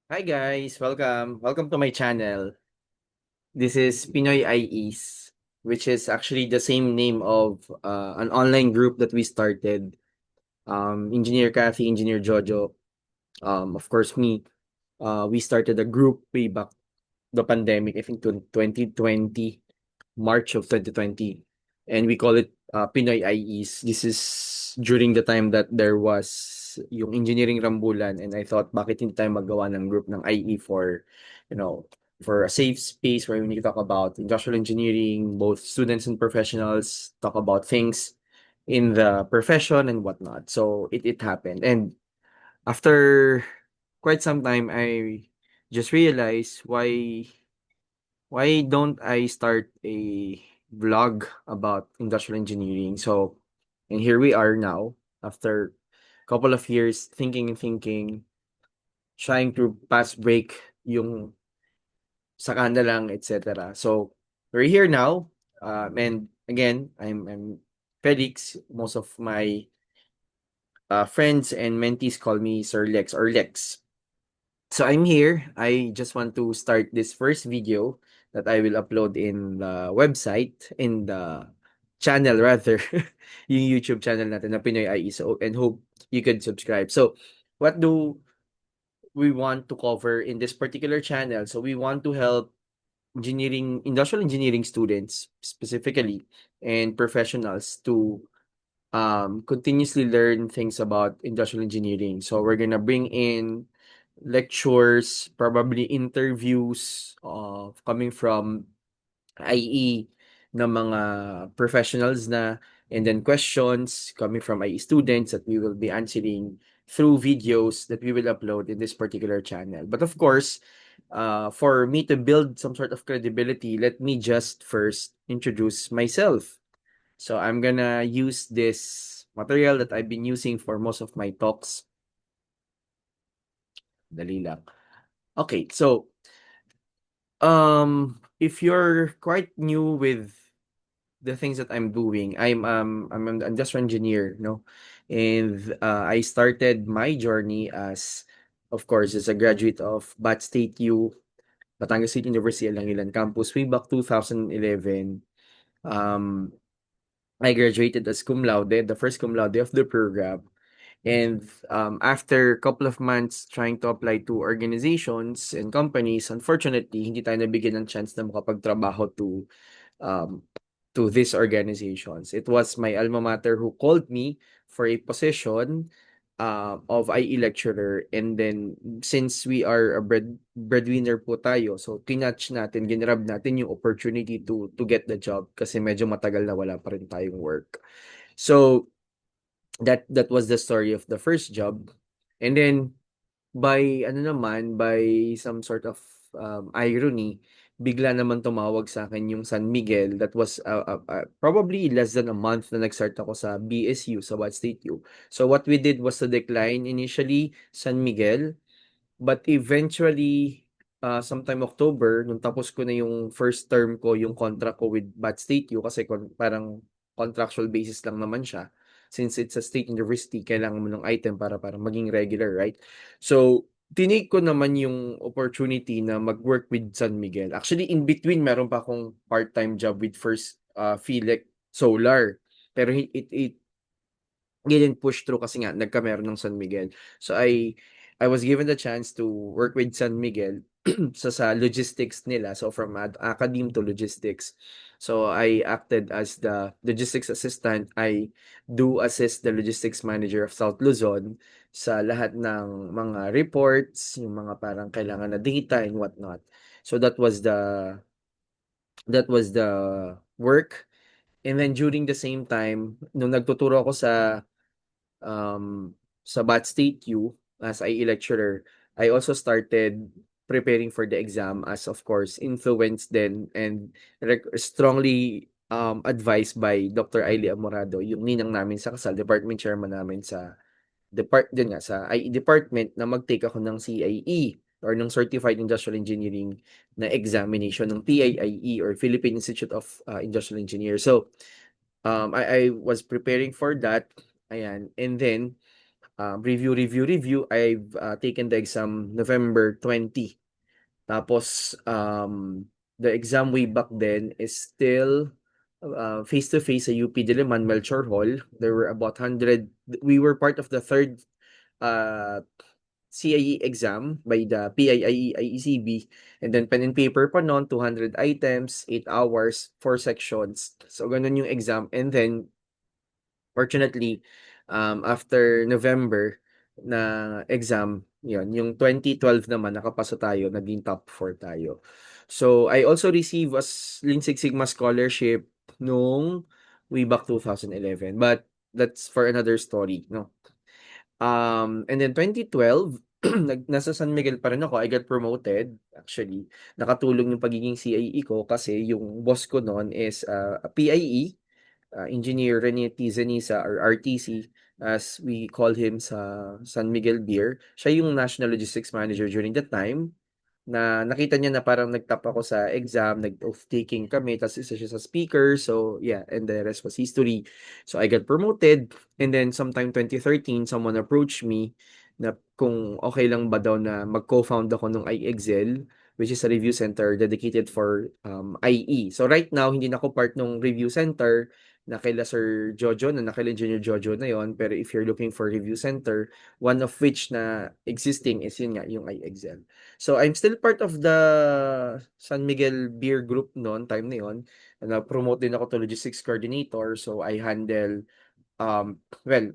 Hi guys, welcome. Welcome to my channel. This is Pinoy IEs, which is actually the same name of an online group that we started. Engineer Kathy, Engineer Jojo, of course me. We started a group way back the pandemic, I think 2020, March of 2020. And we call it Pinoy IEs. This is during the time that there was yung engineering rambulan, and I thought bakit hindi tayo magawa ng group ng IE for, you know, for a safe space where we can talk about industrial engineering, both students and professionals, talk about things in the profession and whatnot. So it happened. And after quite some time, I just realized why don't I start a vlog about industrial engineering? So, and here we are now after a couple of years thinking, trying to pass break yung sakanda lang, etc. So, we're here now. And again, I'm Felix. Most of my friends and mentees call me Sir Lex or Lex. So I'm here. I just want to start this first video that I will upload in the website, in the channel rather, yung YouTube channel natin na Pinoy IE. So, and hope you could subscribe. So, what do we want to cover in this particular channel? So, we want to help industrial engineering students specifically and professionals to continuously learn things about industrial engineering. So we're gonna bring in lectures, probably interviews coming from IE na mga professionals na, and then questions coming from IE students that we will be answering through videos that we will upload in this particular channel. But of course, for me to build some sort of credibility, let me just first introduce myself. So I'm gonna use this material that I've been using for most of my talks. Dali lang. Okay, so if you're quite new with the things that I'm doing, I'm an industrial engineer, no? And I started my journey as, of course, as a graduate of Bat State U, Batangas State University Alangilan campus way back 2011. Um, I graduated as cum laude, the first cum laude of the program. And after a couple of months trying to apply to organizations and companies, unfortunately, hindi tayo nabigyan ng chance na makapagtrabaho um, to these organizations. It was my alma mater who called me for a position of IE lecturer, and then since we are a breadwinner po tayo, so tinatch natin, ginrab natin yung opportunity to get the job kasi medyo matagal na wala pa rin tayong work. So that was the story of the first job. And then by some sort of irony, bigla naman tumawag sa akin yung San Miguel. That was probably less than a month na nag-start ako sa BSU, sa Wat State U. So what we did was to decline initially San Miguel, but eventually sometime October, nung tapos ko na yung first term ko, yung contract ko with Bat State U, kasi parang contractual basis lang naman siya. Since it's a state university, kailangan mo ng item para maging regular, right? So, tinake ko naman yung opportunity na mag-work with San Miguel. Actually, in between, meron pa akong part-time job with First Philec Solar. Pero it didn't push through kasi nga nagkameron ng San Miguel. So I was given the chance to work with San Miguel sa logistics nila. So from academe to logistics. So I acted as the logistics assistant. I do assist the logistics manager of South Luzon sa lahat ng mga reports, yung mga parang kailangan na data and whatnot. So that was the work. And then during the same time, nung nagtuturo ako sa Bat State U as IE lecturer, I also started preparing for the exam, as of course influenced then and strongly advised by Dr. Ailey Amorado, yung ninang namin sa kasal, department chairman namin sa din nga sa IE department, na mag-take ako ng CIE or ng Certified Industrial Engineering na examination ng PIIE or Philippine Institute of Industrial Engineers. So I was preparing for that. Ayan. And then review. I've taken the exam November 20. Tapos, the exam way back then is still face-to-face sa UP Diliman, Melchor Hall. There were about 100. We were part of the third uh, CIE exam by the PIIE IECB, and then pen and paper pa nun, 200 items, 8 hours, 4 sections. So, ganun yung exam. And then, fortunately, after November na exam, yun, yung 2012 naman, nakapasa tayo, naging top 4 tayo. So, I also received a Lean Six Sigma scholarship nung way back 2011. But that's for another story, no? And then 2012, nasa San Miguel pa rin ako. I got promoted, actually. Nakatulong yung pagiging CIE ko kasi yung boss ko noon is a PIE, Engineer Rene T. Zeniza or RTC as we call him sa San Miguel Beer. Siya yung National Logistics Manager during that time na nakita niya na parang nag-top ako sa exam, nag-oath taking kami, tapos isa siya sa speaker. So, yeah, and the rest was history. So, I got promoted. And then, sometime 2013, someone approached me na kung okay lang ba daw na mag-co-found ako ng iExcel, which is a review center dedicated for IE. So, right now, hindi na ako part ng review center na kila Sir Jojo, na kila Engineer Jojo na yon. Pero if you're looking for review center, one of which na existing is yun nga, yung iExcel. So, I'm still part of the San Miguel Beer Group noon, time na yun. Na-promote din ako to logistics coordinator. So, I handle, well,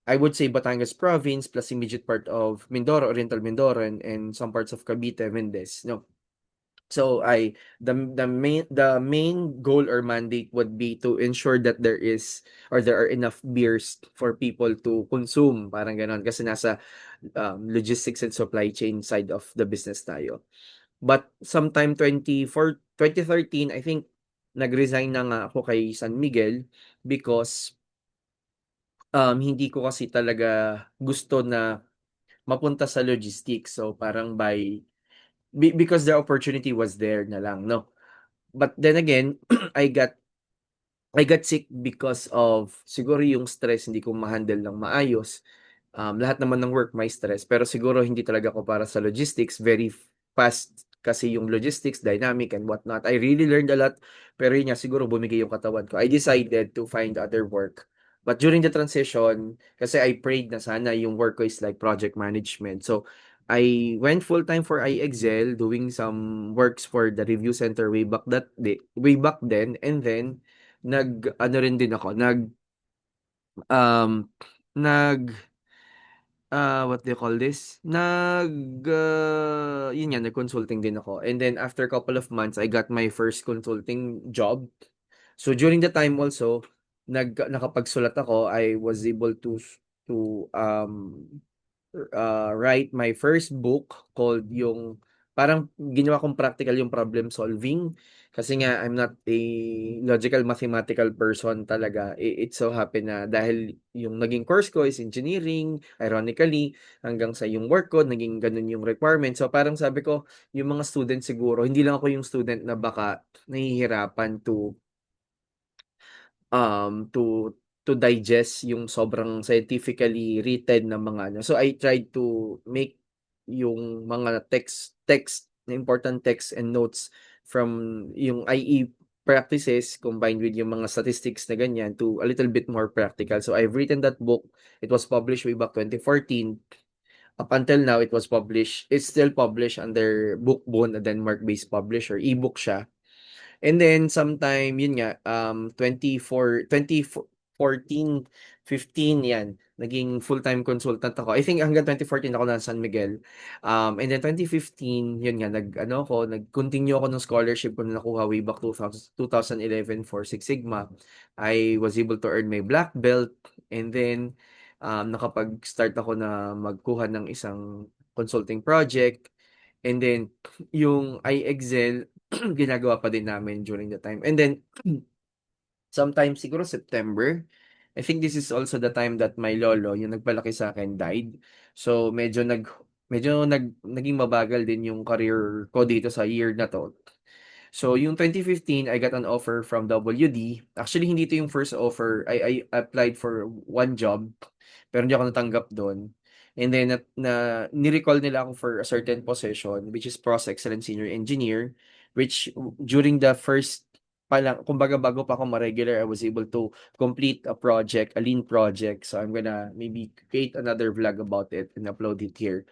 I would say Batangas province plus immediate part of Mindoro, Oriental Mindoro, and some parts of Cavite, Mendez, no. So the main goal or mandate would be to ensure that there is or there are enough beers for people to consume, parang gano'n kasi nasa logistics and supply chain side of the business tayo. But sometime 2013, I think nag-resign na nga ako kay San Miguel because hindi ko kasi talaga gusto na mapunta sa logistics. So parang because the opportunity was there na lang, no. But then again, I got I got sick because of siguro yung stress, hindi ko ma-handle ng maayos. Lahat naman ng work may stress, pero siguro hindi talaga ako para sa logistics. Very fast kasi yung logistics, dynamic and whatnot. I really learned a lot, pero yun nga, siguro bumigay yung katawan ko. I decided to find other work. But during the transition, kasi I prayed na sana yung work ko is like project management. So, I went full-time for iExcel, doing some works for the review center way back then, and then nag-ano rin din ako, um, nag what do you call this? Yun nga, nag-consulting din ako. And then after a couple of months, I got my first consulting job. So during the time also, nakapagsulat ako, I was able to write my first book called yung parang ginawa kong practical yung problem solving. Kasi nga, I'm not a logical mathematical person talaga. It so happen na dahil yung naging course ko is engineering, ironically, hanggang sa yung work ko, naging ganun yung requirement. So parang sabi ko, yung mga student siguro, hindi lang ako yung student na baka nahihirapan to digest yung sobrang scientifically written na mga ano. So I tried to make yung mga text na important text and notes from yung IE practices combined with yung mga statistics na ganyan to a little bit more practical. So I've written that book. It was published way back 2014. Up until now, it's still published under Bookbone, a Denmark-based publisher. Ebook siya. And then sometime, yun nga, 2014, 15 yan, naging full-time consultant ako. I think hanggang 2014 ako na San Miguel. And then 2015, yun nga, nag-continue ako ng scholarship ko na nakuha way back 2011 for Six Sigma. I was able to earn my black belt, and then nakapag-start ako na magkuha ng isang consulting project. And then, yung iExcel, ginagawa pa din namin during the time. And then, sometime siguro September, I think this is also the time that my lolo, yung nagpalaki sa akin, died. So, naging mabagal din yung career ko dito sa year na to. So, yung 2015, I got an offer from WD. Actually, hindi ito yung first offer. I applied for one job, pero hindi ako natanggap doon. And then ni-recall nila ako for a certain position, which is Process Excellence Senior Engineer, which during the first pa lang, kumbaga bago pa ako ma-regular, I was able to complete a project, a lean project. So I'm gonna maybe create another vlog about it and upload it here.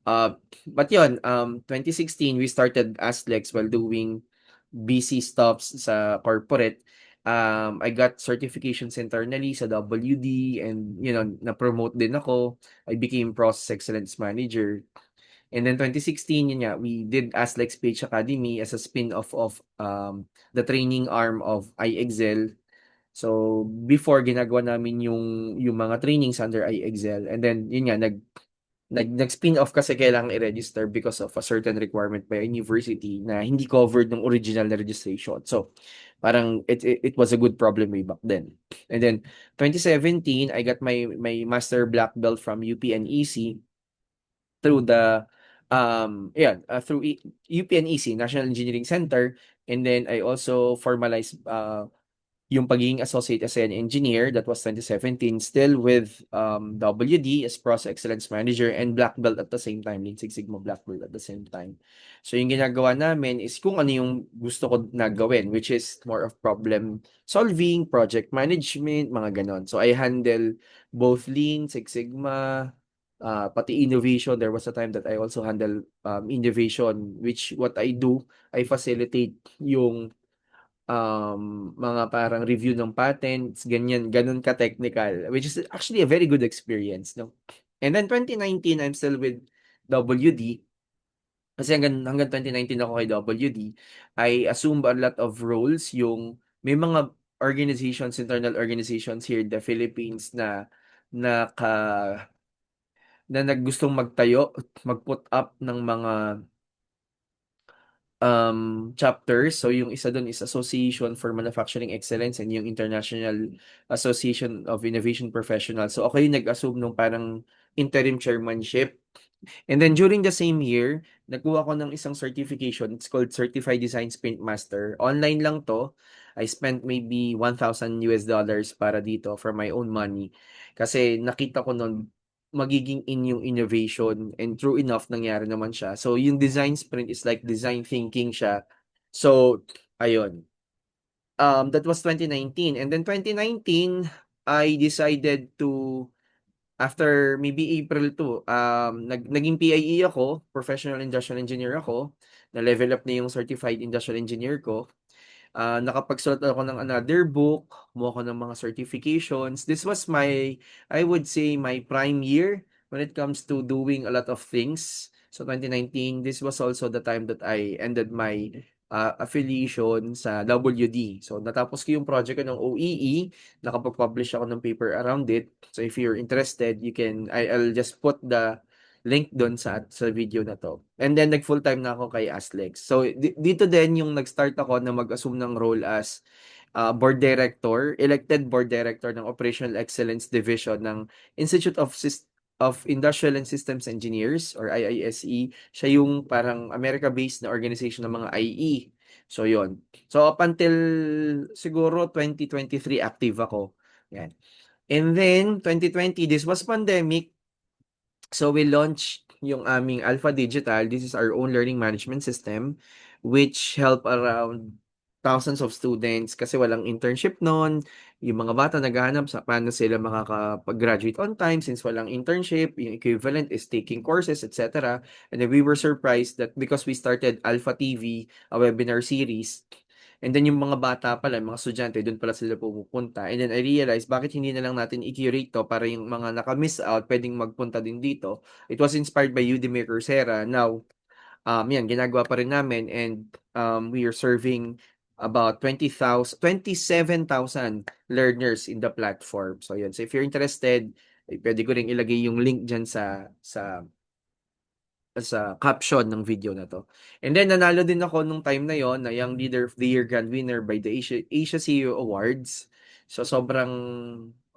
But yun, 2016, we started Aslex while doing busy stops sa corporate. I got certifications internally sa WD and, na-promote din ako. I became Process Excellence Manager. And then 2016, yun nga, we did Aslex Page Academy as a spin-off of the training arm of iExcel. So, before, ginagawa namin yung mga trainings under iExcel. And then, yun nga, nag-spin-off kasi kailangan i-register because of a certain requirement by a university na hindi covered ng original na registration. So, parang it was a good problem way back then. And then 2017, I got my master black belt from UPNEC through the through UPNEC National Engineering Center, and then I also formalized yung pagiging associate as an engineer, that was 2017, still with WD as Process Excellence Manager and Black Belt at the same time, Lean Six Sigma Black Belt at the same time. So yung ginagawa namin is kung ano yung gusto ko na gawin, which is more of problem solving, project management, mga ganon. So I handle both Lean, Six Sigma, pati innovation. There was a time that I also handle innovation, which what I do, I facilitate yung mga parang review ng patents, ganyan, ganun ka-technical, which is actually a very good experience, no? And then 2019, I'm still with WD. Kasi hanggang 2019 ako kay WD. I assumed a lot of roles. May mga organizations, internal organizations here in the Philippines na ka, na naggustong magtayo, mag-put up ng mga chapters. So yung isa doon is Association for Manufacturing Excellence and yung International Association of Innovation Professionals. So ako yung nag-assume nung parang interim chairmanship. And then during the same year, nagkuha ko ng isang certification. It's called Certified Design Sprint Master. Online lang to. I spent maybe $1,000 para dito from my own money. Kasi nakita ko nun magiging in yung innovation, and true enough nangyari naman siya. So yung design sprint is like design thinking siya. So ayun. That was 2019, and then 2019 I decided to, after maybe April 2, naging PIE ako, Professional Industrial Engineer ako. Na level up na yung Certified Industrial Engineer ko. Nakapagsulat ako ng another book, kumuha ako ng mga certifications. This was I would say, my prime year when it comes to doing a lot of things. So 2019, this was also the time that I ended my affiliation sa WD. So natapos ko yung project ko ng OEE, nakapag-publish ako ng paper around it. So if you're interested, I'll just put the link doon sa video na to. And then nag-full-time na ako kay Aslex. So dito din yung nag-start ako na mag-assume ng role as board director, elected board director ng Operational Excellence Division ng Institute of Industrial and Systems Engineers or IISE. Siya yung parang America-based na organization ng mga IE. So yon. So up until siguro 2023 active ako. Yan. And then 2020, this was pandemic. So we launched yung aming Alpha Digital. This is our own learning management system which help around thousands of students kasi walang internship noon. Yung mga bata naghahanap sa paano sila makakapag-graduate on time since walang internship. Yung equivalent is taking courses, etc. And then we were surprised that because we started Alpha TV, a webinar series, and then yung mga bata pala, mga estudyante, doon pala sila pumupunta. And then I realized, bakit hindi na lang natin i-curate to para yung mga naka-miss out, pwedeng magpunta din dito. It was inspired by Udemy Coursera. Now, yan, ginagawa pa rin namin, and we are serving about 27,000 learners in the platform. So, yun. So, if you're interested, pwede ko rin ilagay yung link dyan sa caption ng video na to. And then nanalo din ako nung time na yon na Young Leader of the Year Grand Winner by the Asia CEO Awards. So sobrang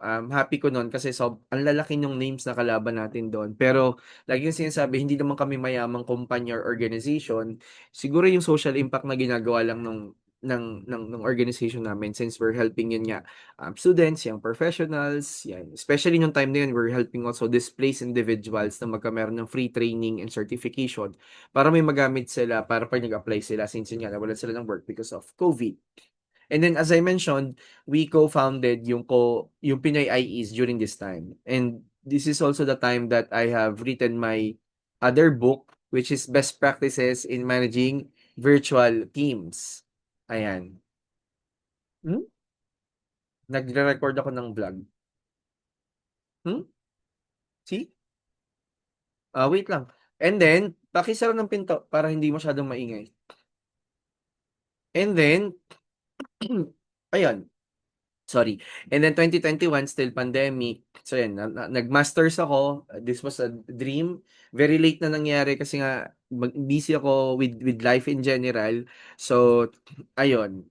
happy ko noon kasi ang lalaki ng names na kalaban natin doon. Pero lagi yung sinasabi, hindi naman kami mayamang kumpanya or organization. Siguro yung social impact na ginagawa lang ng organization namin since we're helping yun nga students, young professionals, yan. Especially nung time na yun, we're helping also displaced individuals na magkameron ng free training and certification para may magamit sila para pag nag-apply sila since yun nga nawalan sila ng work because of COVID. And then as I mentioned, we co-founded yung Pinoy IEs during this time. And this is also the time that I have written my other book which is Best Practices in Managing Virtual Teams. Ayan. Hmm? Nagre-record ako ng vlog. Hmm? See? Wait lang. And then, pakisara ng pinto para hindi masyadong maingay. And then, ayun. Sorry. And then 2021, still pandemic. So yan, nag-masters ako. This was a dream. Very late na nangyari kasi nga busy ako with life in general. So, ayun.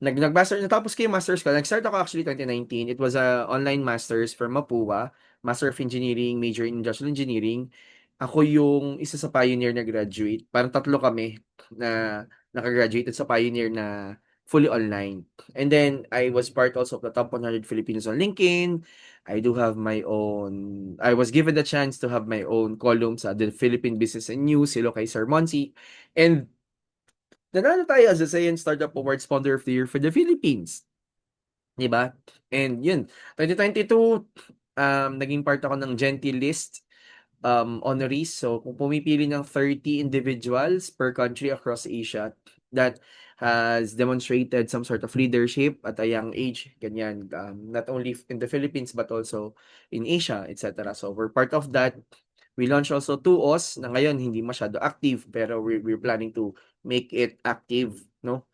Nag-master, natapos ko yung masters ko. Nag-start ako actually 2019. It was a online masters from Mapua, Master of Engineering, major in Industrial Engineering. Ako yung isa sa pioneer na graduate. Parang tatlo kami na nakagraduate at sa pioneer na fully online. And then I was part also of the top 100 Filipinos on LinkedIn. I do have my own, I was given the chance to have my own column sa the Philippine Business and News, silo kay Sir Monsi. And nanalo tayo as a Science Startup Awards Founder of the Year for the Philippines. 'Di ba? And yun, 2022, naging part ako ng Gentilist honorees. So, kung pumipili ng 30 individuals per country across Asia that has demonstrated some sort of leadership at a young age, ganyan, not only in the Philippines but also in Asia, etc. So, we're part of that. We launched also 2OS na ngayon hindi masyado active pero we're planning to make it active, no?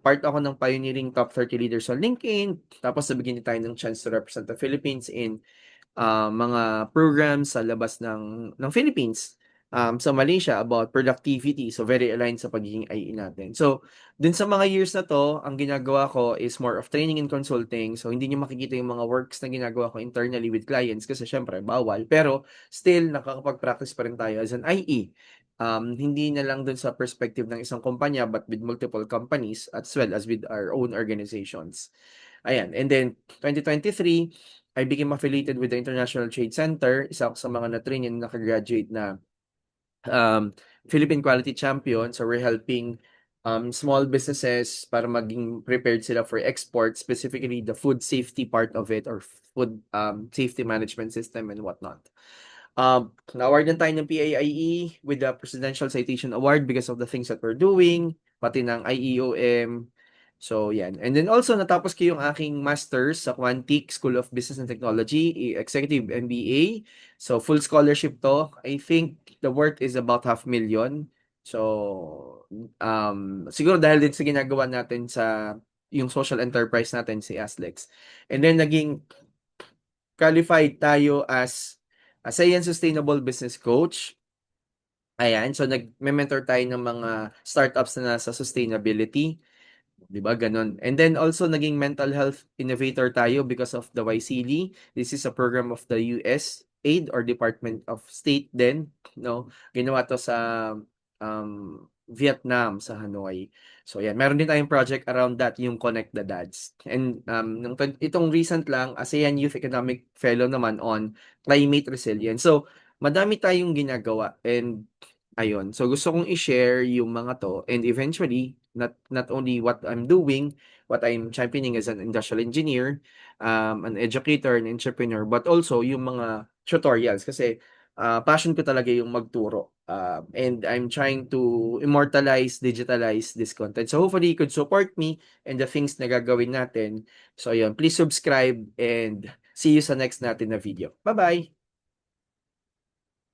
Part ako ng pioneering top 30 leaders on LinkedIn. Tapos nabigyan din tayo ng chance to represent the Philippines in mga programs sa labas ng Philippines, sa Malaysia about productivity. So, very aligned sa pagiging IE natin. So, dun sa mga years na to, ang ginagawa ko is more of training and consulting. So, hindi niyo makikita yung mga works na ginagawa ko internally with clients kasi syempre, bawal. Pero, still, nakakapag-practice pa rin tayo as an IE. Hindi na lang dun sa perspective ng isang kumpanya but with multiple companies as well as with our own organizations. Ayan. And then, 2023, I became affiliated with the International Trade Center. Isa ako sa mga na-train and nakagraduate na Philippine Quality Champion. So we're helping small businesses para maging prepared sila for export, specifically the food safety part of it or food safety management system and whatnot. Na-award din tayo ng PAIE with the Presidential Citation Award because of the things that we're doing, pati ng IEOM. So, yan. And then also, natapos ko yung aking master's sa Quantic School of Business and Technology, Executive MBA. So, full scholarship to. I think the worth is about 500,000. So, siguro dahil din sa ginagawa natin sa yung social enterprise natin, si Aslex. And then, naging qualified tayo as a Science Sustainable Business Coach. Ayan. So, nag-mentor tayo ng mga startups na nasa sustainability. 'Di ba gano'n? And then also naging mental health innovator tayo because of the YCD. This is a program of the US Aid or Department of State din, no? Ginawa 'to sa Vietnam, sa Hanoi. So yan, meron din tayong project around that, yung Connect the Dads. And itong recent lang, ASEAN Youth Economic Fellow naman on climate resilience. So madami tayong ginagawa and ayun. So gusto kong i-share yung mga to and eventually not only what I'm doing, what I'm championing as an industrial engineer, an educator, an entrepreneur, but also yung mga tutorials kasi passion ko talaga yung magturo. And I'm trying to immortalize, digitalize this content. So hopefully you could support me and the things na gagawin natin. So ayun, please subscribe and see you sa next natin na video. Bye-bye!